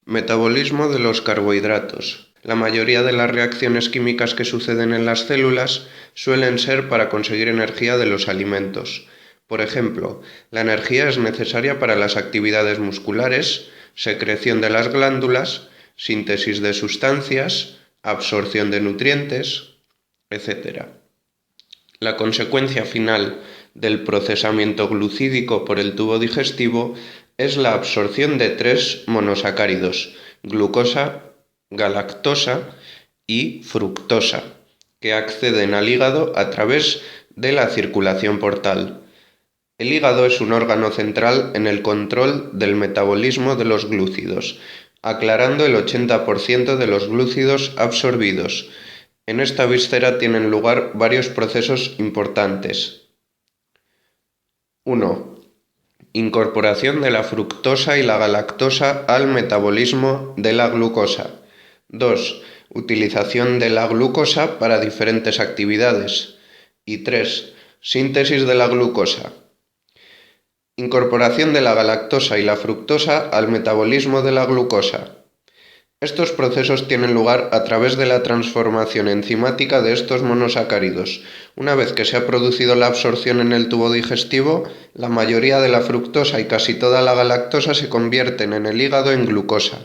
Metabolismo de los carbohidratos. La mayoría de las reacciones químicas que suceden en las células suelen ser para conseguir energía de los alimentos. Por ejemplo, la energía es necesaria para las actividades musculares, secreción de las glándulas, síntesis de sustancias, absorción de nutrientes, etc. La consecuencia final del procesamiento glucídico por el tubo digestivo es la absorción de 3 monosacáridos, glucosa, galactosa y fructosa, que acceden al hígado a través de la circulación portal. El hígado es un órgano central en el control del metabolismo de los glúcidos, aclarando el 80% de los glúcidos absorbidos. En esta víscera tienen lugar varios procesos importantes. 1. Incorporación de la fructosa y la galactosa al metabolismo de la glucosa. 2. Utilización de la glucosa para diferentes actividades. Y 3. Síntesis de la glucosa. Incorporación de la galactosa y la fructosa al metabolismo de la glucosa. Estos procesos tienen lugar a través de la transformación enzimática de estos monosacáridos. Una vez que se ha producido la absorción en el tubo digestivo, la mayoría de la fructosa y casi toda la galactosa se convierten en el hígado en glucosa.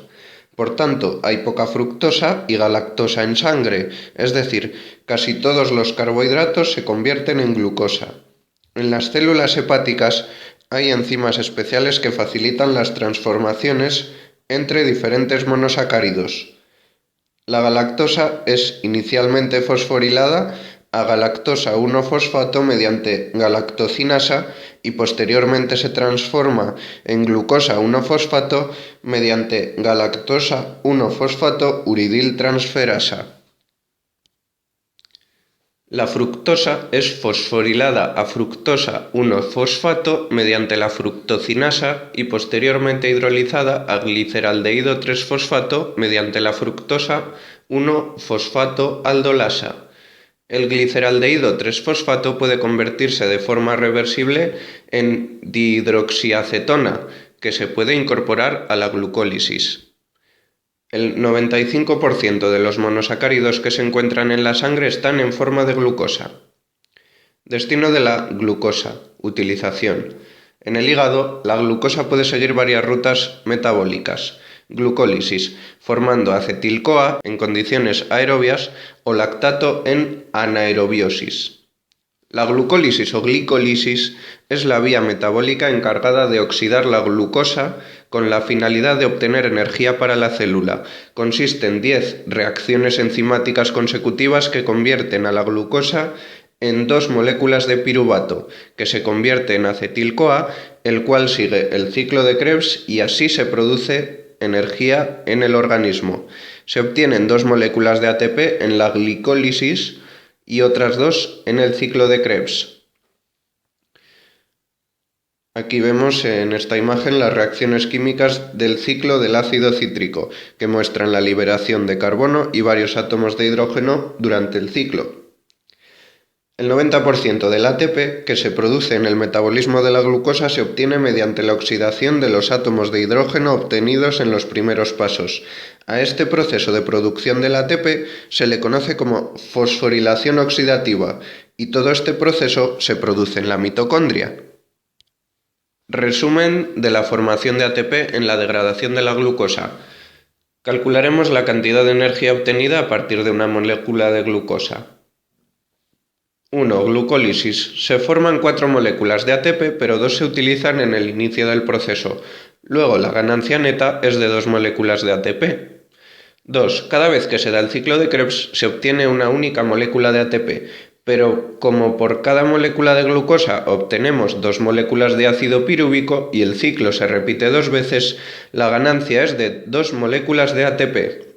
Por tanto, hay poca fructosa y galactosa en sangre, es decir, casi todos los carbohidratos se convierten en glucosa. En las células hepáticas hay enzimas especiales que facilitan las transformaciones entre diferentes monosacáridos. La galactosa es inicialmente fosforilada a galactosa 1-fosfato mediante galactocinasa y posteriormente se transforma en glucosa 1-fosfato mediante galactosa 1-fosfato uridiltransferasa. La fructosa es fosforilada a fructosa 1-fosfato mediante la fructocinasa y posteriormente hidrolizada a gliceraldehído 3-fosfato mediante la fructosa 1-fosfato aldolasa. El gliceraldehído 3-fosfato puede convertirse de forma reversible en dihidroxiacetona, que se puede incorporar a la glucólisis. El 95% de los monosacáridos que se encuentran en la sangre están en forma de glucosa. Destino de la glucosa. Utilización. En el hígado, la glucosa puede seguir varias rutas metabólicas. Glucólisis, formando acetil-CoA en condiciones aerobias o lactato en anaerobiosis. La glucólisis o glicólisis es la vía metabólica encargada de oxidar la glucosa con la finalidad de obtener energía para la célula. Consiste en 10 reacciones enzimáticas consecutivas que convierten a la glucosa en 2 moléculas de piruvato, que se convierte en acetil-CoA, el cual sigue el ciclo de Krebs y así se produce energía en el organismo. Se obtienen 2 moléculas de ATP en la glicólisis y otras 2 en el ciclo de Krebs. Aquí vemos en esta imagen las reacciones químicas del ciclo del ácido cítrico, que muestran la liberación de carbono y varios átomos de hidrógeno durante el ciclo. El 90% del ATP que se produce en el metabolismo de la glucosa se obtiene mediante la oxidación de los átomos de hidrógeno obtenidos en los primeros pasos. A este proceso de producción del ATP se le conoce como fosforilación oxidativa y todo este proceso se produce en la mitocondria. Resumen de la formación de ATP en la degradación de la glucosa. Calcularemos la cantidad de energía obtenida a partir de una molécula de glucosa. 1. Glucólisis. Se forman 4 moléculas de ATP, pero 2 se utilizan en el inicio del proceso. Luego, la ganancia neta es de 2 moléculas de ATP. 2. Cada vez que se da el ciclo de Krebs, se obtiene una única molécula de ATP, pero como por cada molécula de glucosa obtenemos 2 moléculas de ácido pirúvico y el ciclo se repite 2 veces, la ganancia es de 2 moléculas de ATP.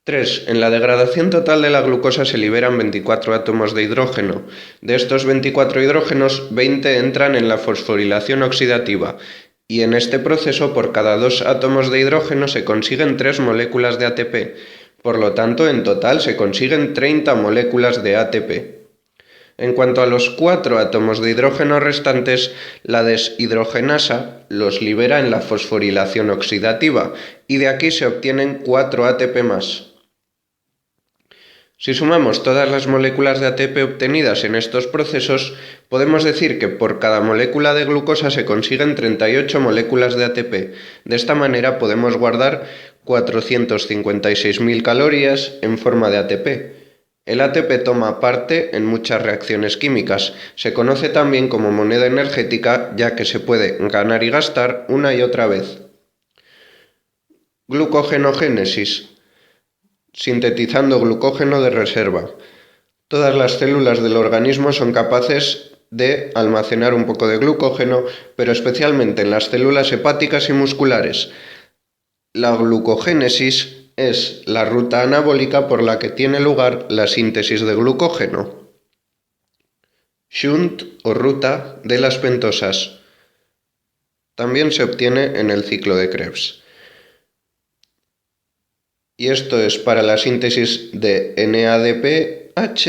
3. En la degradación total de la glucosa se liberan 24 átomos de hidrógeno. De estos 24 hidrógenos, 20 entran en la fosforilación oxidativa, y en este proceso por cada 2 átomos de hidrógeno se consiguen 3 moléculas de ATP. Por lo tanto, en total se consiguen 30 moléculas de ATP. En cuanto a los 4 átomos de hidrógeno restantes, la deshidrogenasa los libera en la fosforilación oxidativa y de aquí se obtienen 4 ATP+. Si sumamos todas las moléculas de ATP obtenidas en estos procesos, podemos decir que por cada molécula de glucosa se consiguen 38 moléculas de ATP. De esta manera podemos guardar 456.000 calorías en forma de ATP. El ATP toma parte en muchas reacciones químicas. Se conoce también como moneda energética, ya que se puede ganar y gastar una y otra vez. Glucogenogénesis. Sintetizando glucógeno de reserva. Todas las células del organismo son capaces de almacenar un poco de glucógeno, pero especialmente en las células hepáticas y musculares. La glucogénesis es la ruta anabólica por la que tiene lugar la síntesis de glucógeno. Shunt o ruta de las pentosas. También se obtiene en el ciclo de Krebs. Y esto es para la síntesis de NADPH,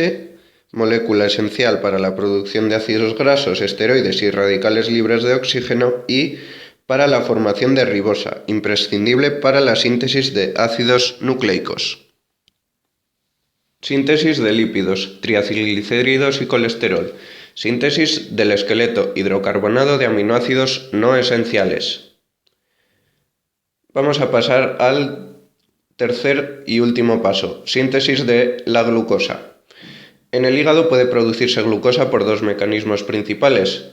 molécula esencial para la producción de ácidos grasos, esteroides y radicales libres de oxígeno, y para la formación de ribosa, imprescindible para la síntesis de ácidos nucleicos. Síntesis de lípidos, triacilglicéridos y colesterol. Síntesis del esqueleto hidrocarbonado de aminoácidos no esenciales. Vamos a pasar al tercer y último paso, síntesis de la glucosa. En el hígado puede producirse glucosa por 2 mecanismos principales,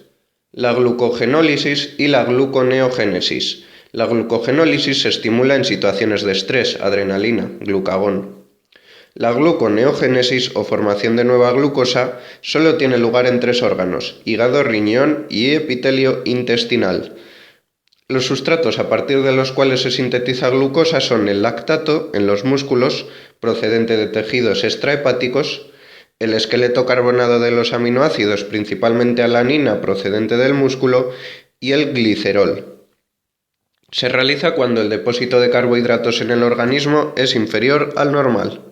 la glucogenólisis y la gluconeogénesis. La glucogenólisis se estimula en situaciones de estrés, adrenalina, glucagón. La gluconeogénesis o formación de nueva glucosa solo tiene lugar en 3 órganos, hígado, riñón y epitelio intestinal. Los sustratos a partir de los cuales se sintetiza glucosa son el lactato en los músculos, procedente de tejidos extrahepáticos, el esqueleto carbonado de los aminoácidos, principalmente alanina, procedente del músculo, y el glicerol. Se realiza cuando el depósito de carbohidratos en el organismo es inferior al normal.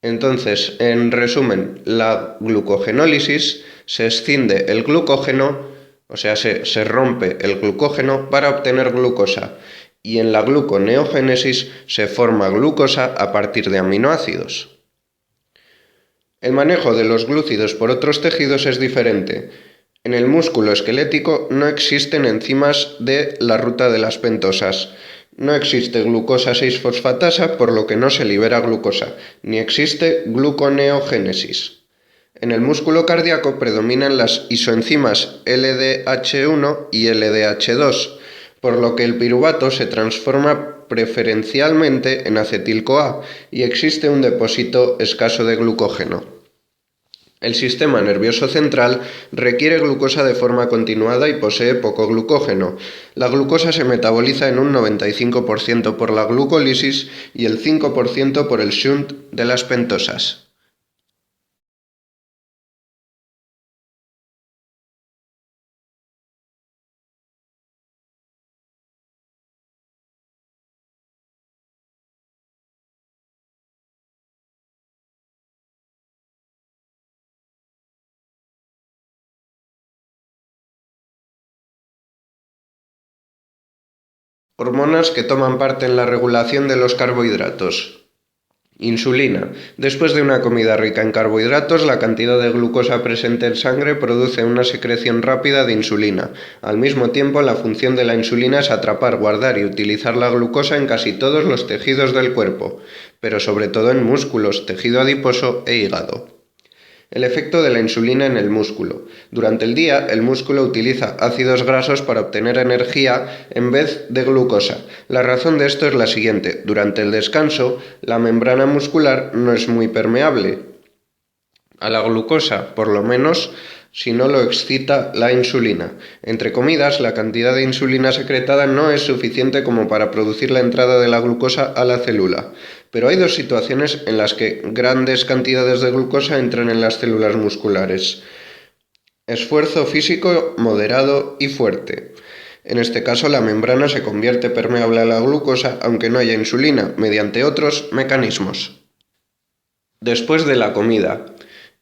Entonces, en resumen, la glucogenólisis se escinde el glucógeno, o sea, se rompe el glucógeno para obtener glucosa, y en la gluconeogénesis se forma glucosa a partir de aminoácidos. El manejo de los glúcidos por otros tejidos es diferente. En el músculo esquelético no existen enzimas de la ruta de las pentosas. No existe glucosa 6-fosfatasa, por lo que no se libera glucosa, ni existe gluconeogénesis. En el músculo cardíaco predominan las isoenzimas LDH1 y LDH2, por lo que el piruvato se transforma preferencialmente en acetil-CoA y existe un depósito escaso de glucógeno. El sistema nervioso central requiere glucosa de forma continuada y posee poco glucógeno. La glucosa se metaboliza en un 95% por la glucólisis y el 5% por el shunt de las pentosas. Hormonas que toman parte en la regulación de los carbohidratos. Insulina. Después de una comida rica en carbohidratos, la cantidad de glucosa presente en sangre produce una secreción rápida de insulina. Al mismo tiempo, la función de la insulina es atrapar, guardar y utilizar la glucosa en casi todos los tejidos del cuerpo, pero sobre todo en músculos, tejido adiposo e hígado. El efecto de la insulina en el músculo. Durante el día, el músculo utiliza ácidos grasos para obtener energía en vez de glucosa. La razón de esto es la siguiente. Durante el descanso, la membrana muscular no es muy permeable a la glucosa, por lo menos si no lo excita la insulina. Entre comidas, la cantidad de insulina secretada no es suficiente como para producir la entrada de la glucosa a la célula. Pero hay 2 situaciones en las que grandes cantidades de glucosa entran en las células musculares. Esfuerzo físico moderado y fuerte. En este caso, la membrana se convierte permeable a la glucosa aunque no haya insulina, mediante otros mecanismos. Después de la comida.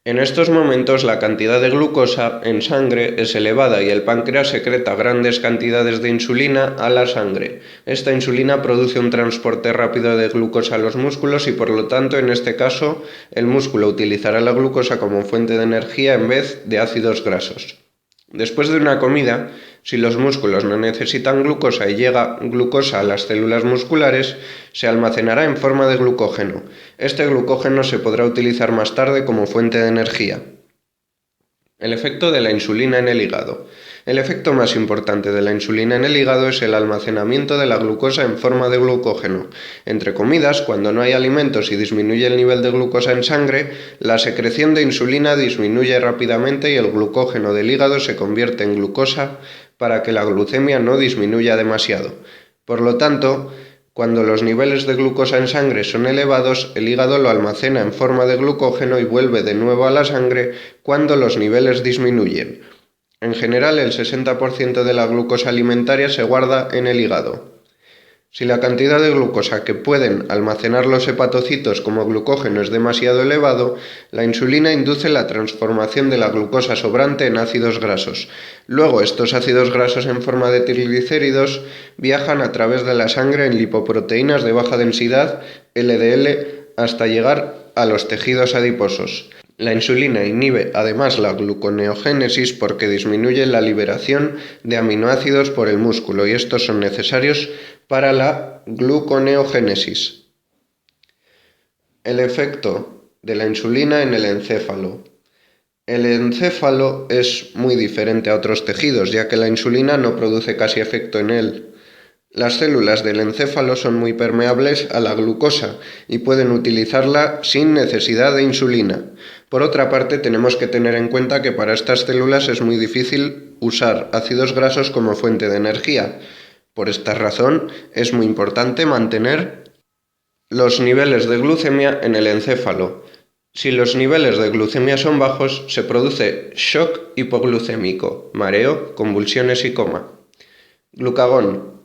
En estos momentos la cantidad de glucosa en sangre es elevada y el páncreas secreta grandes cantidades de insulina a la sangre. Esta insulina produce un transporte rápido de glucosa a los músculos y por lo tanto en este caso el músculo utilizará la glucosa como fuente de energía en vez de ácidos grasos. Después de una comida, si los músculos no necesitan glucosa y llega glucosa a las células musculares, se almacenará en forma de glucógeno. Este glucógeno se podrá utilizar más tarde como fuente de energía. El efecto de la insulina en el hígado. El efecto más importante de la insulina en el hígado es el almacenamiento de la glucosa en forma de glucógeno. Entre comidas, cuando no hay alimentos y disminuye el nivel de glucosa en sangre, la secreción de insulina disminuye rápidamente y el glucógeno del hígado se convierte en glucosa para que la glucemia no disminuya demasiado. Por lo tanto, cuando los niveles de glucosa en sangre son elevados, el hígado lo almacena en forma de glucógeno y vuelve de nuevo a la sangre cuando los niveles disminuyen. En general, el 60% de la glucosa alimentaria se guarda en el hígado. Si la cantidad de glucosa que pueden almacenar los hepatocitos como glucógeno es demasiado elevado, la insulina induce la transformación de la glucosa sobrante en ácidos grasos. Luego, estos ácidos grasos en forma de triglicéridos viajan a través de la sangre en lipoproteínas de baja densidad, LDL, hasta llegar a los tejidos adiposos. La insulina inhibe además la gluconeogénesis porque disminuye la liberación de aminoácidos por el músculo y estos son necesarios para la gluconeogénesis. El efecto de la insulina en el encéfalo. El encéfalo es muy diferente a otros tejidos, ya que la insulina no produce casi efecto en él. Las células del encéfalo son muy permeables a la glucosa y pueden utilizarla sin necesidad de insulina. Por otra parte, tenemos que tener en cuenta que para estas células es muy difícil usar ácidos grasos como fuente de energía. Por esta razón, es muy importante mantener los niveles de glucemia en el encéfalo. Si los niveles de glucemia son bajos, se produce shock hipoglucémico, mareo, convulsiones y coma. Glucagón.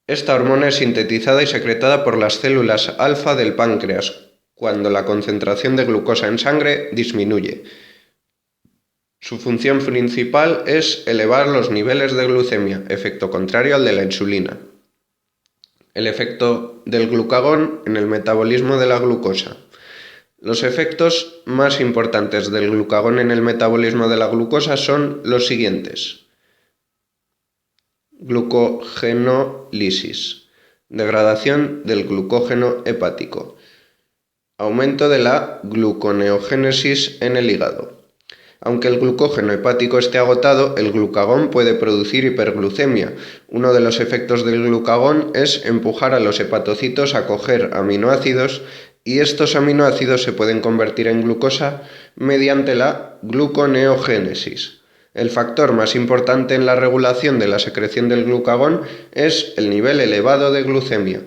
Esta hormona es sintetizada y secretada por las células alfa del páncreas, cuando la concentración de glucosa en sangre disminuye. Su función principal es elevar los niveles de glucemia, efecto contrario al de la insulina. El efecto del glucagón en el metabolismo de la glucosa. Los efectos más importantes del glucagón en el metabolismo de la glucosa son los siguientes. Glucogenólisis. Degradación del glucógeno hepático. Aumento de la gluconeogénesis en el hígado. Aunque el glucógeno hepático esté agotado, el glucagón puede producir hiperglucemia. Uno de los efectos del glucagón es empujar a los hepatocitos a coger aminoácidos y estos aminoácidos se pueden convertir en glucosa mediante la gluconeogénesis. El factor más importante en la regulación de la secreción del glucagón es el nivel elevado de glucemia.